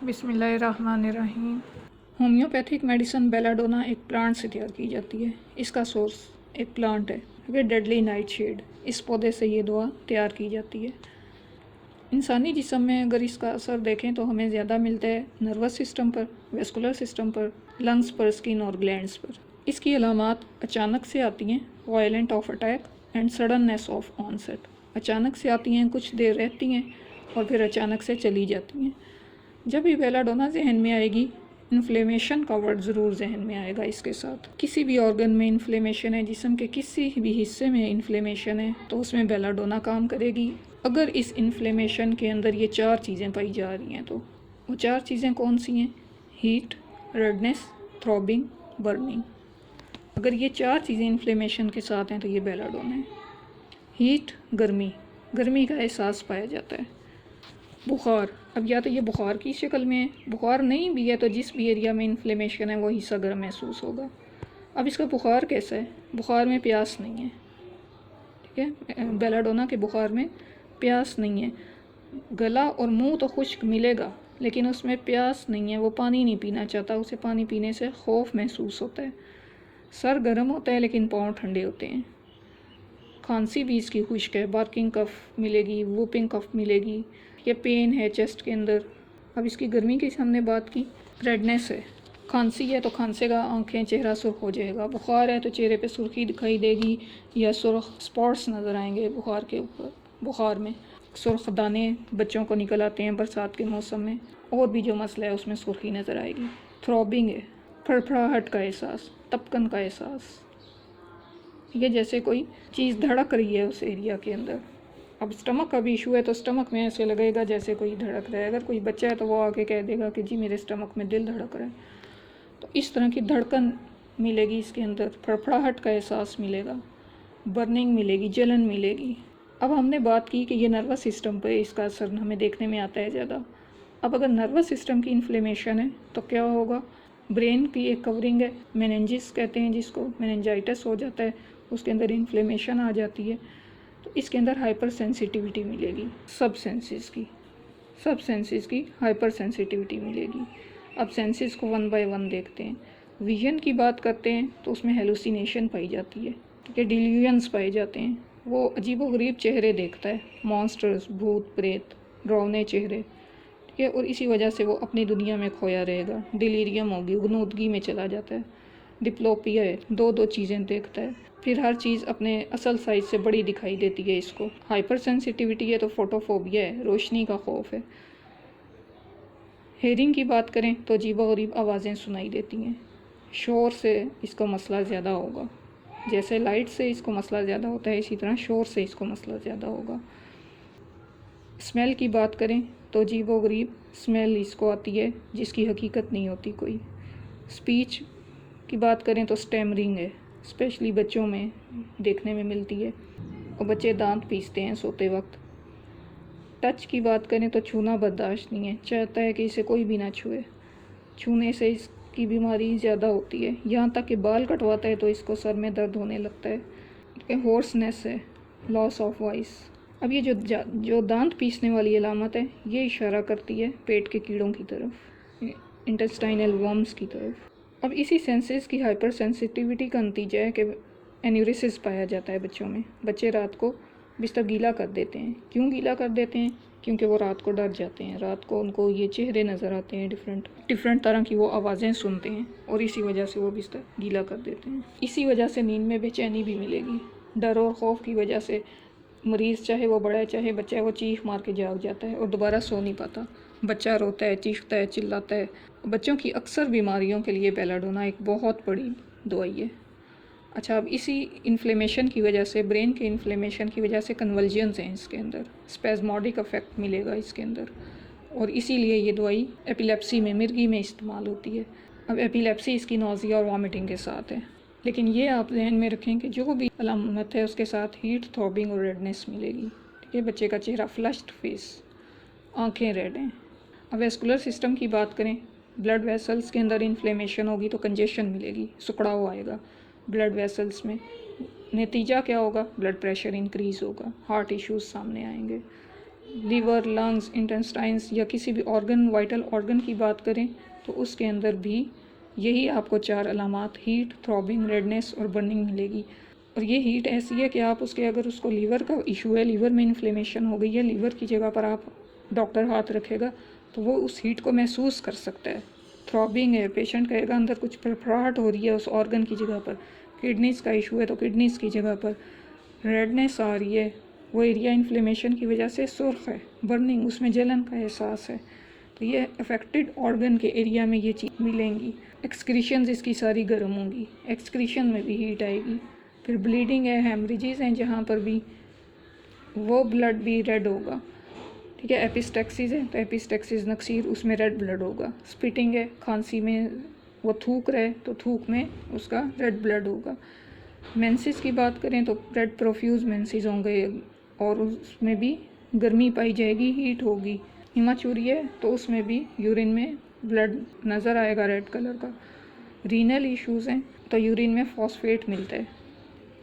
बिस्मिल्लाहिर्रहमानिर्रहीम। Homeopathic medicine belladonna एक plant से तैयार की जाती है। इसका सोर्स एक प्लांट है, वे डेडली नाइटशेड। इस पौधे से ये दवा तैयार की जाती है। इंसानी जिस्म में अगर इसका असर देखें तो हमें ज़्यादा मिलता है नर्वस सिस्टम पर, वेस्कुलर सिस्टम पर, लंग्स पर, स्किन और ग्लैंड्स पर। इसकी अलामात अचानक से आती हैं, violent of attack and suddenness of onset. अचानक से आती हैं, कुछ देर रहती हैं और फिर अचानक से चली जाती हैं। जब भी बेलाडोना जहन में आएगी, इन्फ्लेमेशन का वर्ड ज़रूर जहन में आएगा। इसके साथ किसी भी ऑर्गन में इन्फ्लेमेशन है, जिस्म के किसी भी हिस्से में इन्फ्लेमेशन है, तो उसमें बेलाडोना काम करेगी। अगर इस इन्फ्लेमेशन के अंदर ये 4 चीज़ें पाई जा रही हैं तो वो 4 चीज़ें कौन सी हैं? Heat, redness, throbbing, burning. अगर ये 4 चीज़ें इन्फ्लेमेशन के साथ हैं तो ये बेलाडोना है। हीट, गर्मी, गर्मी का एहसास पाया जाता है। बुखार, अब या तो ये बुखार की शक्ल में है, बुखार नहीं भी है तो जिस भी एरिया में इन्फ्लेमेशन है वो हिस्सा गर्म महसूस होगा। अब इसका बुखार कैसा है? बुखार में प्यास नहीं है, ठीक है। बेलाडोना के बुखार में प्यास नहीं है। गला और मुंह तो खुश्क मिलेगा लेकिन उसमें प्यास नहीं है, वो पानी नहीं पीना चाहता, उसे पानी पीने से खौफ महसूस होता है। सर गर्म होता है लेकिन पाँव ठंडे होते हैं। खांसी भी इसकी खुश्क है, बार्किंग कफ मिलेगी, वूपिंग कफ मिलेगी। ये पेन है चेस्ट के अंदर। अब इसकी गर्मी की हमने बात की। रेडनेस है, खांसी है तो खांसेगा, आंखें, चेहरा सुर्ख हो जाएगा। बुखार है तो चेहरे पे सुर्खी दिखाई देगी या सुर्ख स्पॉट्स नज़र आएंगे बुखार के ऊपर। बुखार में सुर्ख दाने बच्चों को निकल आते हैं बरसात के मौसम में, और भी जो मसला है उसमें सुर्खी नज़र आएगी। थ्रॉबिंग है, फड़फड़ाहट का एहसास, तपकन का एहसास, ये जैसे कोई चीज़ धड़क रही है उस एरिया के अंदर। अब स्टमक का भी इशू है तो स्टमक में ऐसे लगेगा जैसे कोई धड़क रहा है। अगर कोई बच्चा है तो वो आके कह देगा कि जी मेरे स्टमक में दिल धड़क रहा है। तो इस तरह की धड़कन मिलेगी इसके अंदर, फड़फड़ाहट का एहसास मिलेगा, बर्निंग मिलेगी, जलन मिलेगी। अब हमने बात की कि ये नर्वस सिस्टम पर इसका असर हमें देखने में आता है ज़्यादा। अब अगर नर्वस सिस्टम की इन्फ्लेमेशन है तो क्या होगा? ब्रेन की एक कवरिंग है, मेनिंजिस कहते हैं जिसको, मेनिंजाइटिस हो जाता है, उसके अंदर इन्फ्लेमेशन आ जाती है तो इसके अंदर हाइपर सेंसिटिविटी मिलेगी। सब सेंसेस की हाइपर सेंसिटिविटी मिलेगी। अब सेंसेस को 1 बाय 1 देखते हैं। विजन की बात करते हैं तो उसमें हेलुसिनेशन पाई जाती है, ठीक है, डिल्यूजन्स पाए जाते हैं। वो अजीबोगरीब चेहरे देखता है, मॉन्स्टर्स, भूत प्रेत, डरावने चेहरे, ठीक है, और इसी वजह से वो अपनी दुनिया में खोया रहेगा। डिलीरियम होगी, गुनूदगी में चला जाता है। डिप्लोपिया है, 2 चीज़ें देखता है। फिर हर चीज़ अपने असल साइज़ से बड़ी दिखाई देती है इसको। हाइपर सेंसिटिविटी है तो फोटोफोबिया है, रोशनी का खौफ है। हेयरिंग की बात करें तो अजीबोगरीब आवाज़ें सुनाई देती हैं। शोर से इसका मसला ज़्यादा होगा। जैसे लाइट से इसको मसला ज़्यादा होता है, इसी तरह शोर से इसको मसला ज़्यादा होगा। स्मेल की बात करें तो अजीबोगरीब स्मेल इसको आती है जिसकी हकीकत नहीं होती कोई। स्पीच की बात करें तो स्टैमरिंग है, स्पेशली बच्चों में देखने में मिलती है और बच्चे दांत पीसते हैं सोते वक्त। टच की बात करें तो छूना बर्दाश्त नहीं है, चाहता है कि इसे कोई भी ना छुए। छूने से इसकी बीमारी ज़्यादा होती है, यहाँ तक कि बाल कटवाता है तो इसको सर में दर्द होने लगता है। हॉर्सनेस है, लॉस ऑफ वॉइस। अब ये जो दांत पीसने वाली अलामत है ये इशारा करती है पेट के कीड़ों की तरफ, इंटेस्टाइनल वर्म्स की तरफ। अब इसी सेंसेस की हाइपर सेंसिटिविटी का नतीजा है कि एन्यूरिसिस पाया जाता है बच्चों में। बच्चे रात को बिस्तर गीला कर देते हैं। क्यों गीला कर देते हैं? क्योंकि वो रात को डर जाते हैं। रात को उनको ये चेहरे नज़र आते हैं, डिफरेंट तरह की वो आवाज़ें सुनते हैं और इसी वजह से वो बिस्तर गीला कर देते हैं। इसी वजह से नींद में बेचैनी भी मिलेगी। डर और खौफ की वजह से मरीज़, चाहे वो बड़ा है चाहे बच्चा है, वो चीख मार के जाग जाता है और दोबारा सो नहीं पाता। बच्चा रोता है, चीखता है, चिल्लाता है। बच्चों की अक्सर बीमारियों के लिए बेलाडोना एक बहुत बड़ी दवाई है। अच्छा, अब इसी इन्फ्लेमेशन की वजह से, ब्रेन के इन्फ्लेमेशन की वजह से कन्वल्जन्स हैं इसके अंदर, स्पेज़मोडिक इफेक्ट मिलेगा इसके अंदर, और इसीलिए ये दवाई एपिलेप्सी में, मिर्गी में इस्तेमाल होती है। अब एपिलेप्सी इसकी नौज़िया और वॉमिटिंग के साथ है, लेकिन ये आप ध्यान में रखें कि जो भी अलामत है उसके साथ हीट, थ्रॉबिंग और रेडनेस मिलेगी, ठीक है। बच्चे का चेहरा फ्लश्ड फेस, आँखें रेड हैं। अब वेस्कुलर सिस्टम की बात करें, ब्लड वेसल्स के अंदर इन्फ्लेमेशन होगी तो कंजेशन मिलेगी, सुकड़ाव आएगा ब्लड वेसल्स में। नतीजा क्या होगा? ब्लड प्रेशर इंक्रीज़ होगा, हार्ट इश्यूज़ सामने आएंगे। लीवर, लंग्स, इंटेस्टाइन्स या किसी भी ऑर्गन, वाइटल ऑर्गन की बात करें तो उसके अंदर भी यही आपको 4 अलामात हीट, थ्रॉबिंग, रेडनेस और बर्निंग मिलेगी। और ये हीट ऐसी है कि आप उसके अगर उसको लीवर का इशू है, लीवर में इन्फ्लेमेशन हो गई है, लीवर की जगह पर आप डॉक्टर हाथ रखेगा तो वो उस हीट को महसूस कर सकता है। थ्रॉबिंग है, पेशेंट कहेगा अंदर कुछ फड़फड़ाहट हो रही है उस ऑर्गन की जगह पर। किडनीज़ का इशू है तो किडनीज़ की जगह पर। रेडनेस आ रही है, वो एरिया इन्फ्लेमेशन की वजह से सुर्ख है। बर्निंग, उसमें जलन का एहसास है। तो ये अफेक्टेड ऑर्गन के एरिया में ये चीज़ मिलेंगी। एक्सक्रीशंस इसकी सारी गर्म होंगी, एक्सक्रीशन में भी हीट आएगी। फिर ब्लीडिंग है, हेमरेजेस हैं जहाँ पर भी, वो ब्लड भी रेड होगा। ठीक है, एपिस्टेक्सिस है तो एपिस्टेक्सिस नक्सीर, उसमें रेड ब्लड होगा। स्पिटिंग है, खांसी में वो थूक रहे तो थूक में उसका रेड ब्लड होगा। मेंसेस की बात करें तो रेड प्रोफ्यूज मेंसेस होंगे और उसमें भी गर्मी पाई जाएगी, हीट होगी। हिमाचूरी है तो उसमें भी यूरिन में ब्लड नज़र आएगा रेड कलर का। रीनल इश्यूज़ हैं तो यूरिन में फॉस्फेट मिलता है।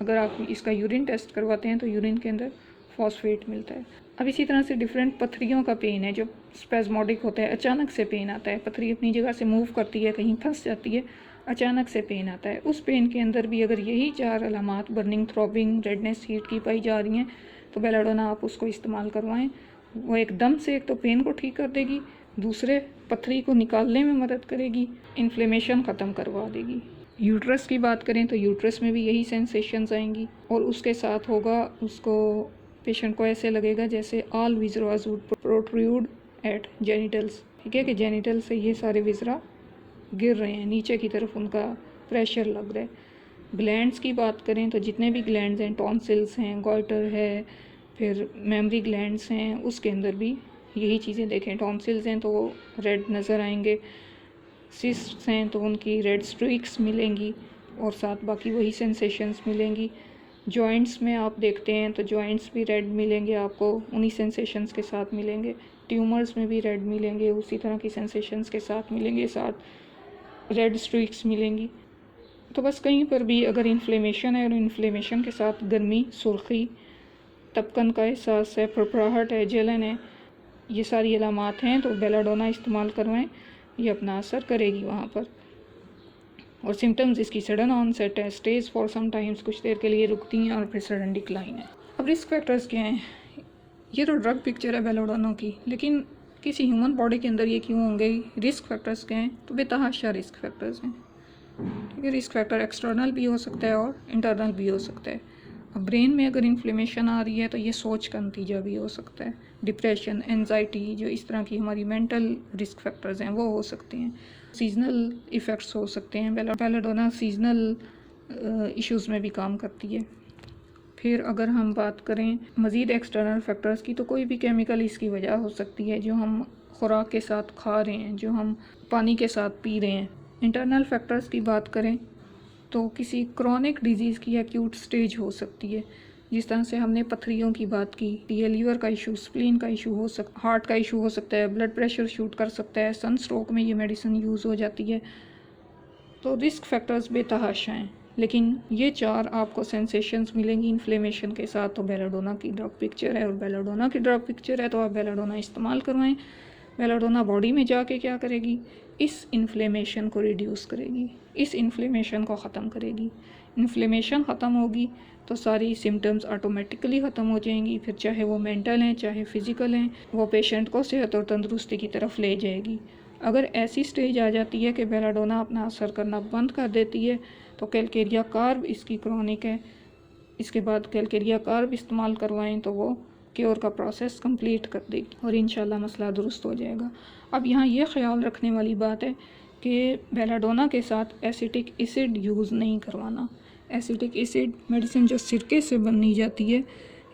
अगर आप इसका यूरिन टेस्ट करवाते हैं तो यूरिन के अंदर फॉस्फेट मिलता है। अब इसी तरह से डिफरेंट पथरियों का पेन है जो स्पेस्मोडिक होता है, अचानक से पेन आता है, पथरी अपनी जगह से मूव करती है, कहीं फंस जाती है, अचानक से पेन आता है। उस पेन के अंदर भी अगर यही 4 अलामात बर्निंग, थ्रॉबिंग, रेडनेस, हीट की पाई जा रही हैं तो बेलाडोना आप उसको इस्तेमाल करवाएं। वो एकदम से एक तो पेन को ठीक कर देगी, दूसरे पथरी को निकालने में मदद करेगी, इन्फ्लेमेशन ख़त्म करवा देगी। यूट्रस की बात करें तो यूट्रस में भी यही सेंसेशंस आएंगी और उसके साथ होगा, उसको पेशेंट को ऐसे लगेगा जैसे all viscera would protrude at genitals. ठीक है कि जेनिटल से ये सारे विजरा गिर रहे हैं, नीचे की तरफ उनका प्रेशर लग रहा है। ग्लैंड्स की बात करें तो जितने भी ग्लैंड्स हैं, टॉन्सिल्स हैं, गॉइटर है, फिर मेमरी ग्लैंड्स हैं, उसके अंदर भी यही चीज़ें देखें। टॉन्सिल्स हैं तो वो रेड नज़र आएंगे, सिस्ट्स हैं तो उनकी रेड स्ट्रीक्स मिलेंगी और साथ बाकी वही सेंसेशंस मिलेंगी। जॉइंट्स में आप देखते हैं तो जॉइंट्स भी रेड मिलेंगे आपको, उन्हीं सेंसेशंस के साथ मिलेंगे। ट्यूमर्स में भी रेड मिलेंगे, उसी तरह की सेंसेशंस के साथ मिलेंगे, साथ रेड स्ट्रीक्स मिलेंगी। तो बस कहीं पर भी अगर इन्फ्लेमेशन है और इन्फ्लेमेशन के साथ गर्मी, सुर्खी, तपकन का एहसास है, फड़फड़ाहट है, जलन है, ये सारी अलामात हैं तो बेलाडोना इस्तेमाल करवाएं, ये अपना असर करेगी वहाँ पर। और सिम्टम्स इसकी सडन ऑनसेट है, स्टेज फॉर सम टाइम्स, कुछ देर के लिए रुकती हैं और फिर सडन डिक्लाइन है। अब रिस्क फैक्टर्स क्या हैं? ये तो ड्रग पिक्चर है बेलाडोना की, लेकिन किसी ह्यूमन बॉडी के अंदर ये क्यों होंगे? रिस्क फैक्टर्स क्या हैं? तो बेतहाशा रिस्क फैक्टर्स हैं। ठीक है, रिस्क फैक्टर एक्सटर्नल भी हो सकता है और इंटरनल भी हो सकता है। अब ब्रेन में अगर इन्फ्लेमेशन आ रही है तो ये सोच का नतीजा भी हो सकता है। डिप्रेशन, एंजाइटी, जो इस तरह की हमारी मेंटल रिस्क फैक्टर्स हैं वो हो सकते हैं। सीजनल इफ़ेक्ट्स हो सकते हैं। बेलाडोना सीजनल इश्यूज़ में भी काम करती है। फिर अगर हम बात करें मज़ीद एक्सटर्नल फैक्टर्स की तो कोई भी केमिकल इसकी वजह हो सकती है जो हम खुराक के साथ खा रहे हैं, जो हम पानी के साथ पी रहे हैं। इंटरनल फैक्टर्स की बात करें तो किसी क्रॉनिक डिजीज़ की एक्यूट स्टेज हो सकती है, जिस तरह से हमने पथरियों की बात की, ये लीवर का इशू, स्प्लीन का इशू हो सकता, हार्ट का इशू हो सकता है, ब्लड प्रेशर शूट कर सकता है, सनस्ट्रोक में ये मेडिसिन यूज़ हो जाती है। तो रिस्क फैक्टर्स बेतहाशा हैं, लेकिन ये 4 आपको सेंसेशंस मिलेंगी इन्फ्लेमेशन के साथ। तो बेलाडोना की ड्रग पिक्चर है और बेलाडोना की ड्रग पिक्चर है तो आप बेलाडोना इस्तेमाल करवाएं। बेलाडोना बॉडी में जाके क्या करेगी? इस इन्फ्लेमेशन को रिड्यूस करेगी, इस इन्फ्लेमेशन को ख़त्म करेगी। इन्फ्लेमेशन ख़त्म होगी तो सारी सिम्टम्स ऑटोमेटिकली ख़त्म हो जाएंगी, फिर चाहे वो मेंटल हैं चाहे फ़िज़िकल हैं, वो पेशेंट को सेहत और तंदुरुस्ती की तरफ ले जाएगी। अगर ऐसी स्टेज आ जाती है कि बेलाडोना अपना असर करना बंद कर देती है तो कैलकेरिया कार्ब इसकी क्रॉनिक है, इसके बाद कैलकेरिया कार्ब इस्तेमाल करवाएं तो वो क्योर का प्रोसेस कंप्लीट कर देगी और इंशाल्लाह मसला दुरुस्त हो जाएगा। अब यहाँ ये ख्याल रखने वाली बात है कि बेलाडोना के साथ एसिटिक एसिड यूज़ नहीं करवाना। एसिटिक एसिड मेडिसिन जो सिरके से बनी जाती है,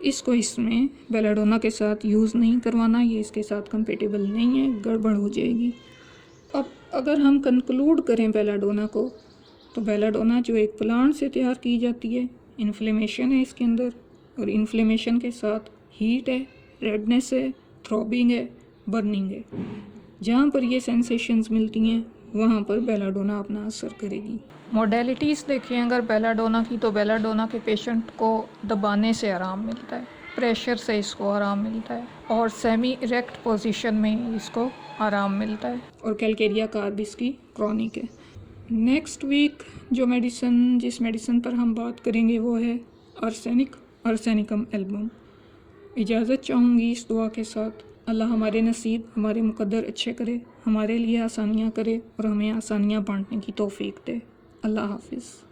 इसको इसमें बेलाडोना के साथ यूज़ नहीं करवाना, ये इसके साथ कंपेटेबल नहीं है, गड़बड़ हो जाएगी। अब अगर हम कंक्लूड करें बेलाडोना को, तो बेलाडोना जो एक प्लांट से तैयार की जाती है, इन्फ्लेमेशन है इसके अंदर और इन्फ्लेमेशन के साथ हीट है, रेडनेस है, थ्रॉबिंग है, बर्निंग है। जहाँ पर ये सेंसेशंस मिलती हैं वहाँ पर बेलाडोना अपना असर करेगी। मॉडलिटीज़ देखें अगर बेलाडोना की, तो बेलाडोना के पेशेंट को दबाने से आराम मिलता है। प्रेशर से इसको आराम मिलता है और सेमी इरेक्ट पोजीशन में इसको आराम मिलता है और कैलकेरिया कार्ब इसकी क्रॉनिक है। नेक्स्ट वीक जिस मेडिसिन पर हम बात करेंगे वो है आर्सेनिकम एल्बम। इजाज़त चाहूँगी इस दुआ के साथ, अल्लाह हमारे नसीब हमारे मुकद्दर अच्छे करे, हमारे लिए आसानियाँ करे और हमें आसानियाँ बांटने की तौफीक दे। अल्लाह हाफिज़।